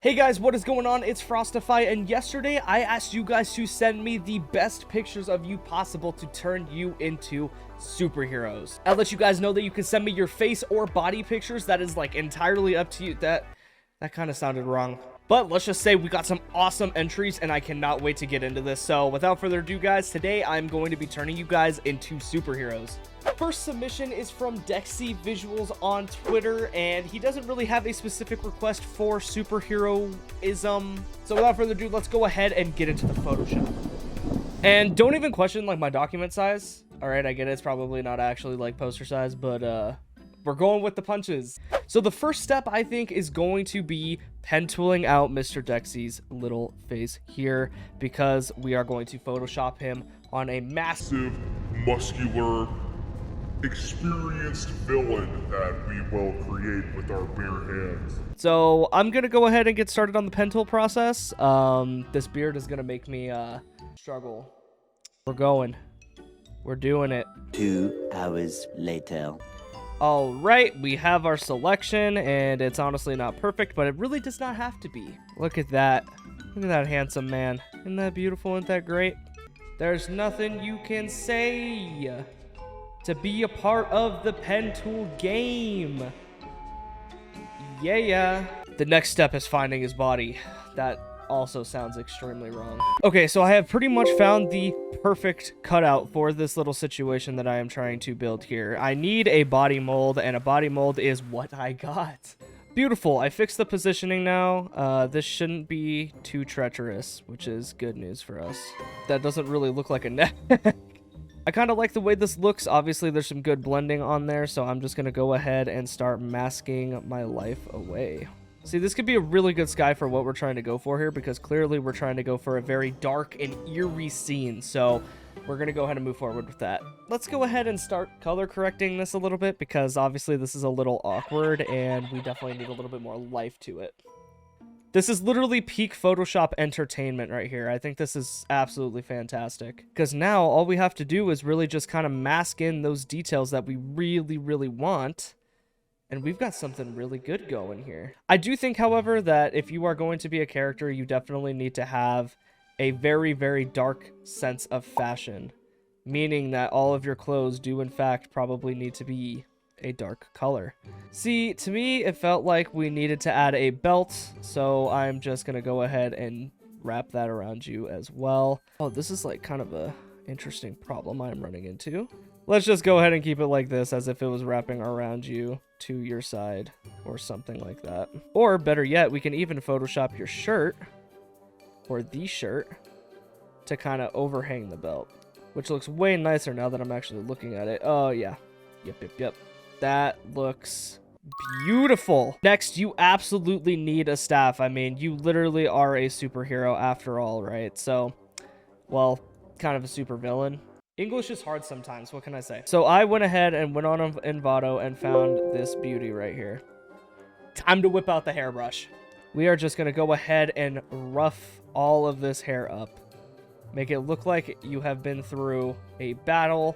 Hey guys, what is going on? It's Frostify, and yesterday I asked you guys to send me the best pictures of you possible to turn you into superheroes. I'll let you guys know that you can send me your face or body pictures. That is like entirely up to you. That kind of sounded wrong. But let's just say we got some awesome entries, and I cannot wait to get into this. So without further ado, guys, today I'm going to be turning you guys into superheroes. First submission is from Dexy Visuals on Twitter, and he doesn't really have a specific request for superheroism. So without further ado, let's go ahead and get into the Photoshop. And don't even question like my document size. All right, I get it. It's probably not actually like poster size, but we're going with the punches. So the first step, I think, is going to be pen tooling out Mr. Dexy's little face here, because we are going to Photoshop him on a massive, muscular, experienced villain that we will create with our bare hands. So I'm gonna go ahead and get started on the pen tool process. This beard is gonna make me struggle. We're doing it. 2 hours later. All right, we have our selection, and it's honestly not perfect, but it really does not have to be. Look at that. Look at that handsome man. Isn't that beautiful? Isn't that great? There's nothing you can say to be a part of the pen tool game. Yeah. The next step is finding his body. That also sounds extremely wrong. Okay, so I have pretty much found the perfect cutout for this little situation that I am trying to build here. I need a body mold, and a body mold is what I got. Beautiful. I fixed the positioning now. This shouldn't be too treacherous, which is good news for us. That doesn't really look like a neck. I kind of like the way this looks. Obviously, there's some good blending on there, so I'm just going to go ahead and start masking my life away. See, this could be a really good sky for what we're trying to go for here, because clearly we're trying to go for a very dark and eerie scene, so we're going to go ahead and move forward with that. Let's go ahead and start color correcting this a little bit, because obviously this is a little awkward, and we definitely need a little bit more life to it. This is literally peak Photoshop entertainment right here. I think this is absolutely fantastic, because now all we have to do is really just kind of mask in those details that we really want, and we've got something really good going here. I do think, however, that if you are going to be a character, you definitely need to have a very dark sense of fashion, meaning that all of your clothes do in fact probably need to be a dark color. See, to me, it felt like we needed to add a belt, so I'm just gonna go ahead and wrap that around you as well. Oh, this is like kind of a interesting problem I'm running into. Let's just go ahead and keep it like this, as if it was wrapping around you to your side or something like that. Or better yet, we can even Photoshop your shirt or the shirt to kind of overhang the belt, which looks way nicer now that I'm actually looking at it. Oh yeah, yep. That looks beautiful. Next, you absolutely need a staff. I mean, you literally are a superhero after all, right? So, well, kind of a super villain. English is hard sometimes, what can I say? So I went ahead and went on Envato and found this beauty right here. Time to whip out the hairbrush. We are just gonna go ahead and rough all of this hair up. Make it look like you have been through a battle,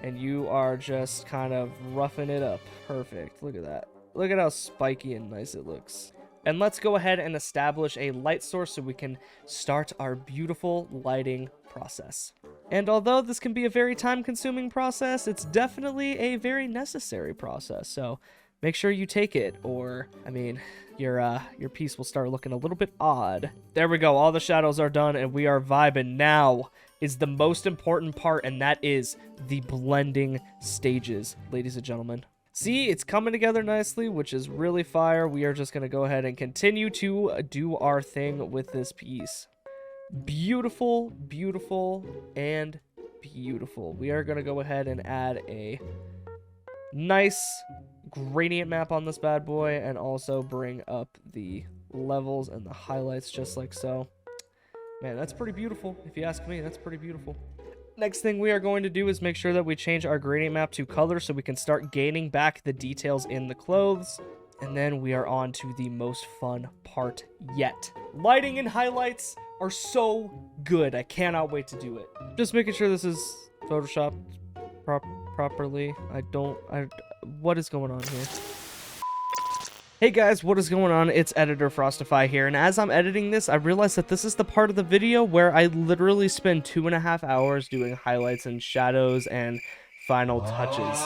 and you are just kind of roughing it up. Perfect. Look at that. Look at how spiky and nice it looks. And let's go ahead and establish a light source so we can start our beautiful lighting process. And although this can be a very time-consuming process, it's definitely a very necessary process. So make sure you take it, or, I mean, your piece will start looking a little bit odd. There we go. All the shadows are done, and we are vibing. Now is the most important part, and that is the blending stages, ladies and gentlemen. See, it's coming together nicely, which is really fire. We are just going to go ahead and continue to do our thing with this piece. Beautiful. We are going to go ahead and add a nice gradient map on this bad boy, and also bring up the levels and the highlights just like so. Man, that's pretty beautiful. If you ask me, that's pretty beautiful. Next thing we are going to do is make sure that we change our gradient map to color so we can start gaining back the details in the clothes. And then we are on to the most fun part yet. Lighting and highlights are so good. I cannot wait to do it. Just making sure this is photoshopped properly. What is going on here? Hey guys, what is going on? It's editor Frostify here, and as I'm editing this, I realized that this is the part of the video where I literally spend 2.5 hours doing highlights and shadows and final touches.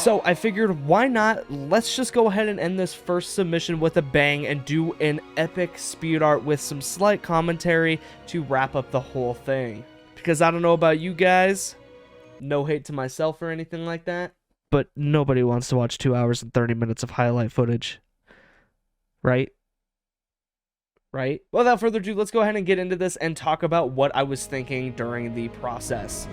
So I figured, why not? Let's just go ahead and end this first submission with a bang and do an epic speed art with some slight commentary to wrap up the whole thing. Because I don't know about you guys, no hate to myself or anything like that, but nobody wants to watch 2 hours and 30 minutes of highlight footage. Right? Right? Without further ado, let's go ahead and get into this and talk about what I was thinking during the process.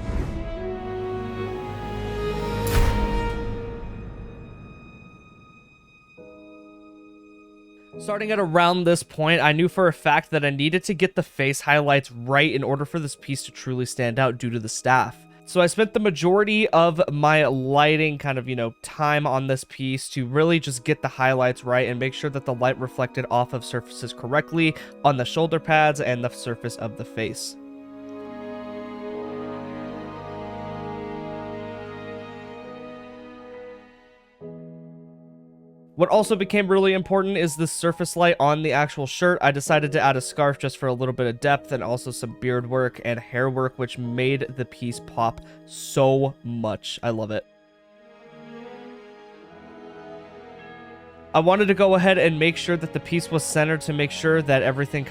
Starting at around this point, I knew for a fact that I needed to get the face highlights right in order for this piece to truly stand out due to the staff. So I spent the majority of my lighting time on this piece to really just get the highlights right and make sure that the light reflected off of surfaces correctly on the shoulder pads and the surface of the face. What also became really important is the surface light on the actual shirt. I decided to add a scarf just for a little bit of depth and also some beard work and hair work, which made the piece pop so much. I love it. I wanted to go ahead and make sure that the piece was centered to make sure that everything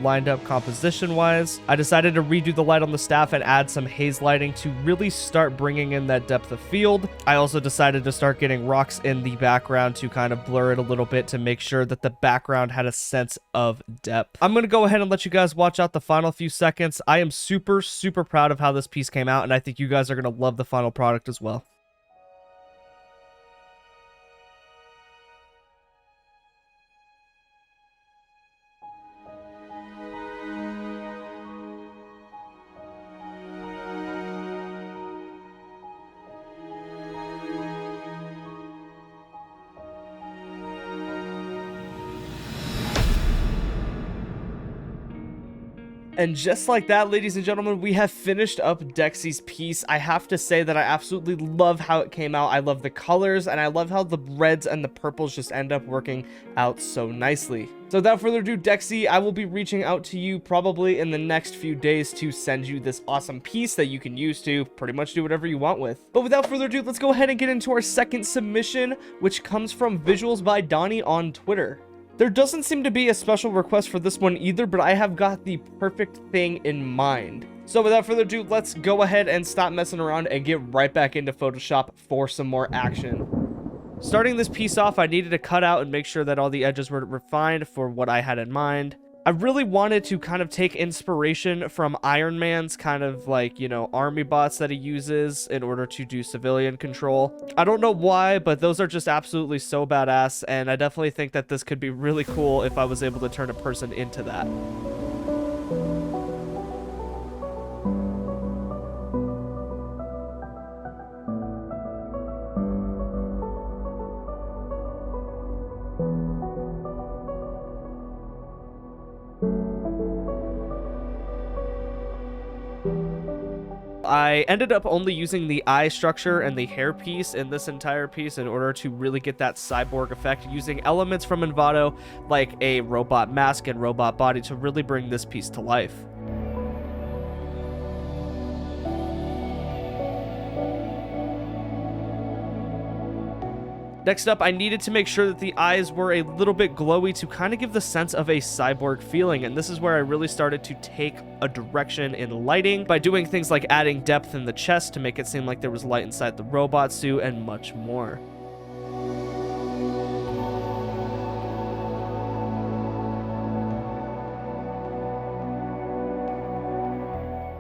lined up composition-wise. I decided to redo the light on the staff and add some haze lighting to really start bringing in that depth of field. I also decided to start getting rocks in the background to kind of blur it a little bit to make sure that the background had a sense of depth. I'm going to go ahead and let you guys watch out the final few seconds. I am super, super proud of how this piece came out, and I think you guys are going to love the final product as well. And just like that, ladies and gentlemen, we have finished up Dexy's piece. I have to say that I absolutely love how it came out. I love the colors, and I love how the reds and the purples just end up working out so nicely. So without further ado, Dexy, I will be reaching out to you probably in the next few days to send you this awesome piece that you can use to pretty much do whatever you want with. But without further ado, let's go ahead and get into our second submission, which comes from Visuals by Donnie on Twitter. There doesn't seem to be a special request for this one either, but I have got the perfect thing in mind. So without further ado, let's go ahead and stop messing around and get right back into Photoshop for some more action. Starting this piece off, I needed to cut out and make sure that all the edges were refined for what I had in mind. I really wanted to kind of take inspiration from Iron Man's army bots that he uses in order to do civilian control. I don't know why, but those are just absolutely so badass, and I definitely think that this could be really cool if I was able to turn a person into that. I ended up only using the eye structure and the hair piece in this entire piece in order to really get that cyborg effect, using elements from Envato like a robot mask and robot body to really bring this piece to life. Next up, I needed to make sure that the eyes were a little bit glowy to kind of give the sense of a cyborg feeling, and this is where I really started to take a direction in lighting by doing things like adding depth in the chest to make it seem like there was light inside the robot suit and much more.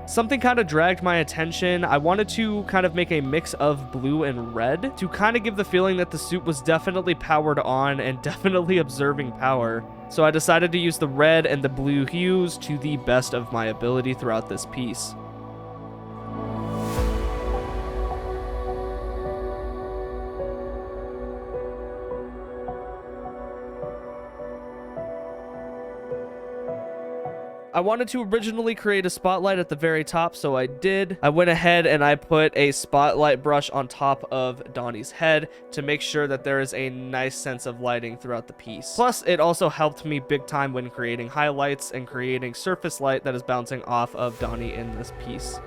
Something kind of dragged my attention. I wanted to kind of make a mix of blue and red to kind of give the feeling that the suit was definitely powered on and definitely observing power. So I decided to use the red and the blue hues to the best of my ability throughout this piece. I wanted to originally create a spotlight at the very top, so I did. I went ahead and I put a spotlight brush on top of Donnie's head to make sure that there is a nice sense of lighting throughout the piece. Plus, it also helped me big time when creating highlights and creating surface light that is bouncing off of Donnie in this piece.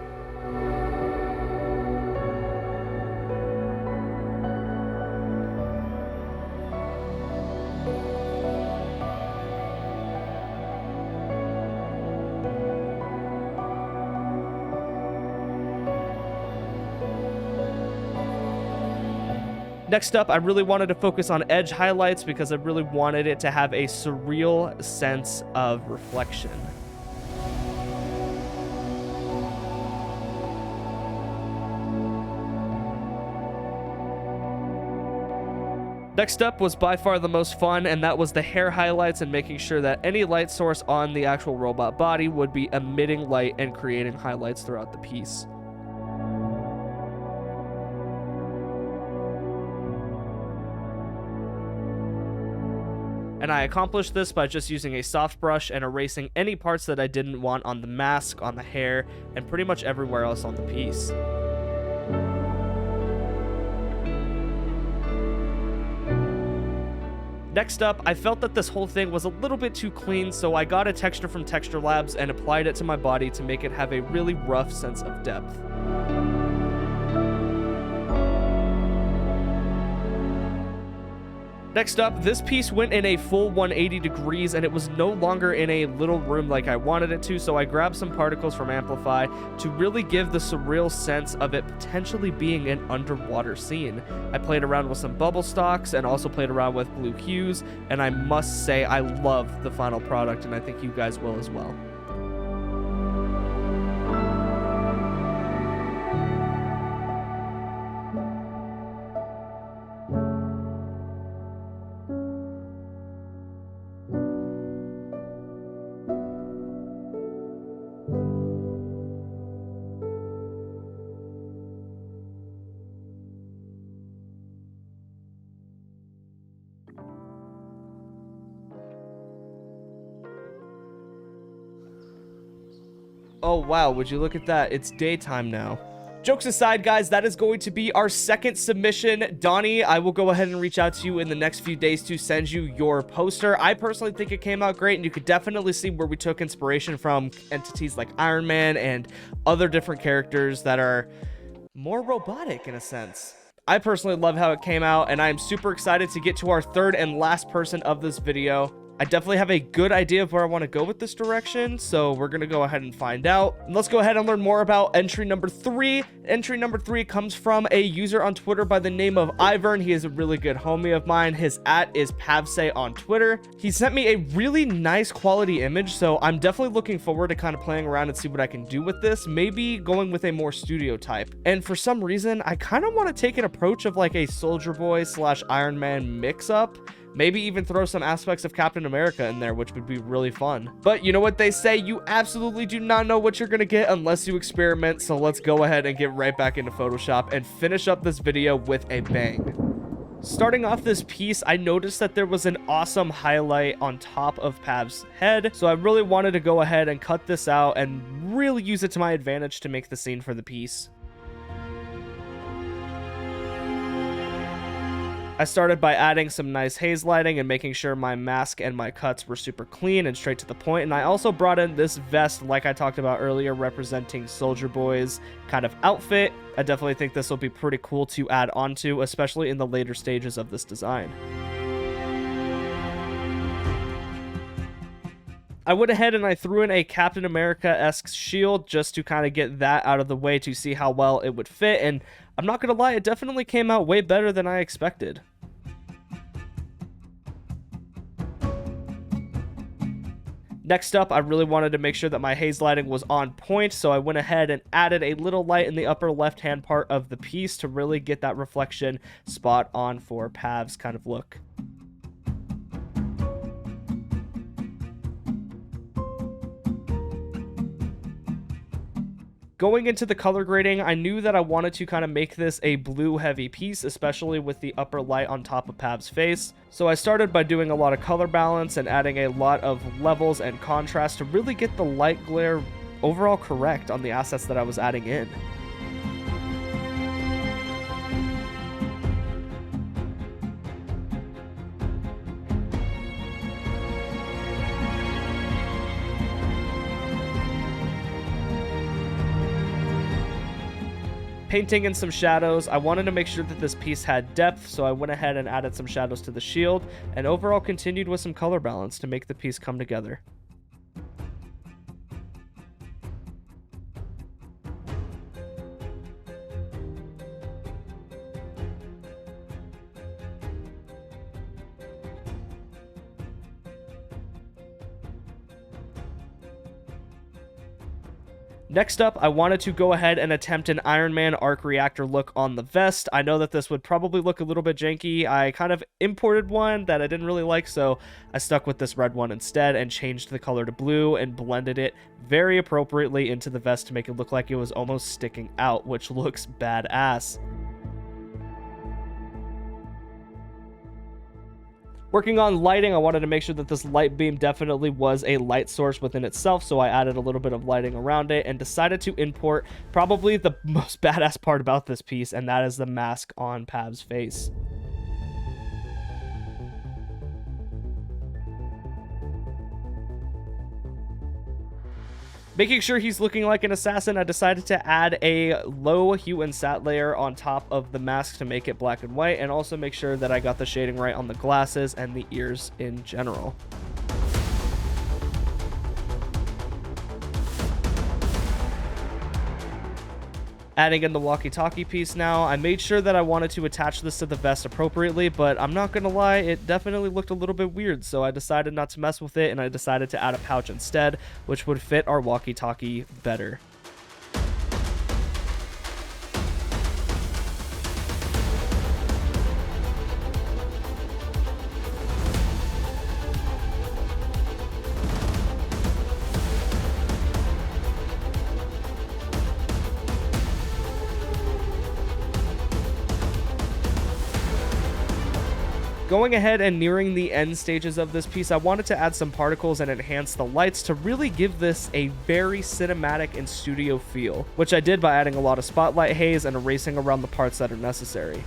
Next up, I really wanted to focus on edge highlights because I really wanted it to have a surreal sense of reflection. Next up was by far the most fun, and that was the hair highlights and making sure that any light source on the actual robot body would be emitting light and creating highlights throughout the piece. And I accomplished this by just using a soft brush and erasing any parts that I didn't want on the mask, on the hair, and pretty much everywhere else on the piece. Next up, I felt that this whole thing was a little bit too clean, so I got a texture from Texture Labs and applied it to my body to make it have a really rough sense of depth. Next up, this piece went in a full 180 degrees and it was no longer in a little room like I wanted it to, so I grabbed some particles from Amplify to really give the surreal sense of it potentially being an underwater scene. I played around with some bubble stocks and also played around with blue hues, and I must say I love the final product, and I think you guys will as well. Oh wow, would you look at that? It's daytime now. Jokes aside, guys, that is going to be our second submission. Donnie, I will go ahead and reach out to you in the next few days to send you your poster. I personally think it came out great, and you could definitely see where we took inspiration from entities like Iron Man and other different characters that are more robotic in a sense. I personally love how it came out, and I am super excited to get to our third and last person of this video. I definitely have a good idea of where I want to go with this direction, so we're going to go ahead and find out. And let's go ahead and learn more about entry number 3. Entry number 3 comes from a user on Twitter by the name of Ivern. He is a really good homie of mine. His @ is Pavse on Twitter. He sent me a really nice quality image, so I'm definitely looking forward to kind of playing around and see what I can do with this. Maybe going with a more studio type. And for some reason, I kind of want to take an approach of like a Soldier Boy / Iron Man mix-up. Maybe even throw some aspects of Captain America in there, which would be really fun. But you know what they say, you absolutely do not know what you're gonna get unless you experiment, so let's go ahead and get right back into Photoshop and finish up this video with a bang. Starting off this piece, I noticed that there was an awesome highlight on top of Pav's head, so I really wanted to go ahead and cut this out and really use it to my advantage to make the scene for the piece. I started by adding some nice haze lighting and making sure my mask and my cuts were super clean and straight to the point, and I also brought in this vest like I talked about earlier, representing Soldier Boy's kind of outfit. I definitely think this will be pretty cool to add onto, especially in the later stages of this design. I went ahead and I threw in a Captain America-esque shield just to kind of get that out of the way to see how well it would fit, and I'm not gonna lie, it definitely came out way better than I expected. Next up, I really wanted to make sure that my haze lighting was on point, so I went ahead and added a little light in the upper left-hand part of the piece to really get that reflection spot on for Pav's kind of look. Going into the color grading, I knew that I wanted to kind of make this a blue heavy piece, especially with the upper light on top of Pav's face. So I started by doing a lot of color balance and adding a lot of levels and contrast to really get the light glare overall correct on the assets that I was adding in. Painting in some shadows, I wanted to make sure that this piece had depth, so I went ahead and added some shadows to the shield, and overall continued with some color balance to make the piece come together. Next up, I wanted to go ahead and attempt an Iron Man arc reactor look on the vest. I know that this would probably look a little bit janky. I kind of imported one that I didn't really like, so I stuck with this red one instead and changed the color to blue and blended it very appropriately into the vest to make it look like it was almost sticking out, which looks badass. Working on lighting, I wanted to make sure that this light beam definitely was a light source within itself, so I added a little bit of lighting around it and decided to import probably the most badass part about this piece, and that is the mask on Pav's face. Making sure he's looking like an assassin, I decided to add a low hue and sat layer on top of the mask to make it black and white, and also make sure that I got the shading right on the glasses and the ears in general. Adding in the walkie-talkie piece now, I made sure that I wanted to attach this to the vest appropriately, but I'm not gonna lie, it definitely looked a little bit weird, so I decided not to mess with it, and I decided to add a pouch instead, which would fit our walkie-talkie better. Going ahead and nearing the end stages of this piece, I wanted to add some particles and enhance the lights to really give this a very cinematic and studio feel, which I did by adding a lot of spotlight haze and erasing around the parts that are necessary.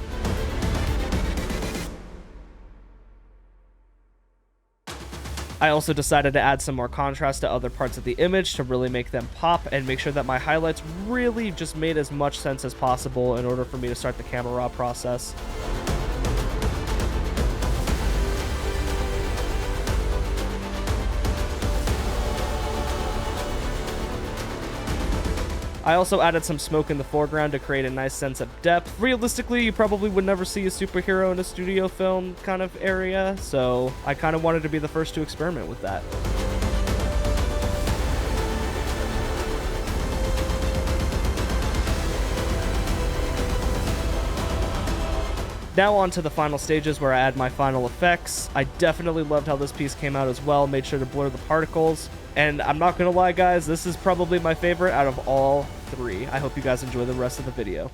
I also decided to add some more contrast to other parts of the image to really make them pop and make sure that my highlights really just made as much sense as possible in order for me to start the camera raw process. I also added some smoke in the foreground to create a nice sense of depth. Realistically, you probably would never see a superhero in a studio film kind of area, so I kind of wanted to be the first to experiment with that. Now on to the final stages where I add my final effects. I definitely loved how this piece came out as well, made sure to blur the particles. And I'm not gonna lie guys, this is probably my favorite out of all three. I hope you guys enjoy the rest of the video.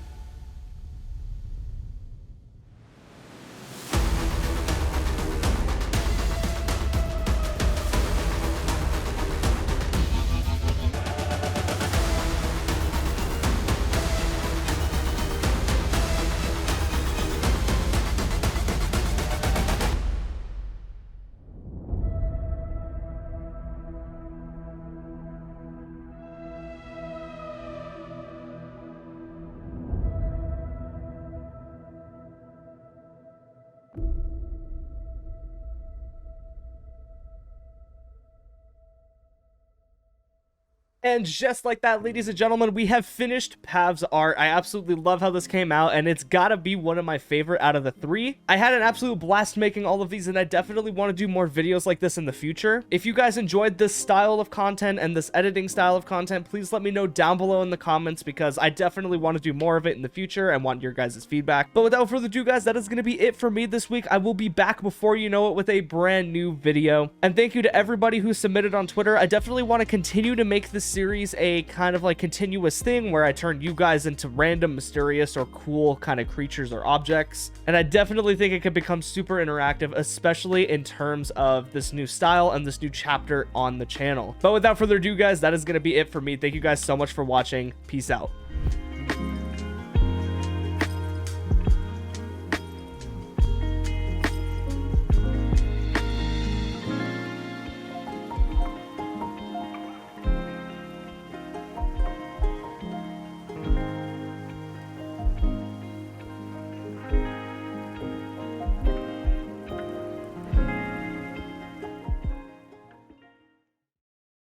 And just like that, ladies and gentlemen, we have finished Pav's art. I absolutely love how this came out, and it's gotta be one of my favorite out of the three. I had an absolute blast making all of these, and I definitely want to do more videos like this in the future. If you guys enjoyed this style of content and this editing style of content, please let me know down below in the comments, because I definitely want to do more of it in the future and want your guys' feedback. But without further ado, guys, that is going to be it for me this week. I will be back before you know it with a brand new video. And thank you to everybody who submitted on Twitter. I definitely want to continue to make this series a kind of like continuous thing where I turn you guys into random, mysterious, or cool kind of creatures or objects. And I definitely think it could become super interactive, especially in terms of this new style and this new chapter on the channel. But without further ado, guys, that is going to be it for me. Thank you guys so much for watching. Peace out.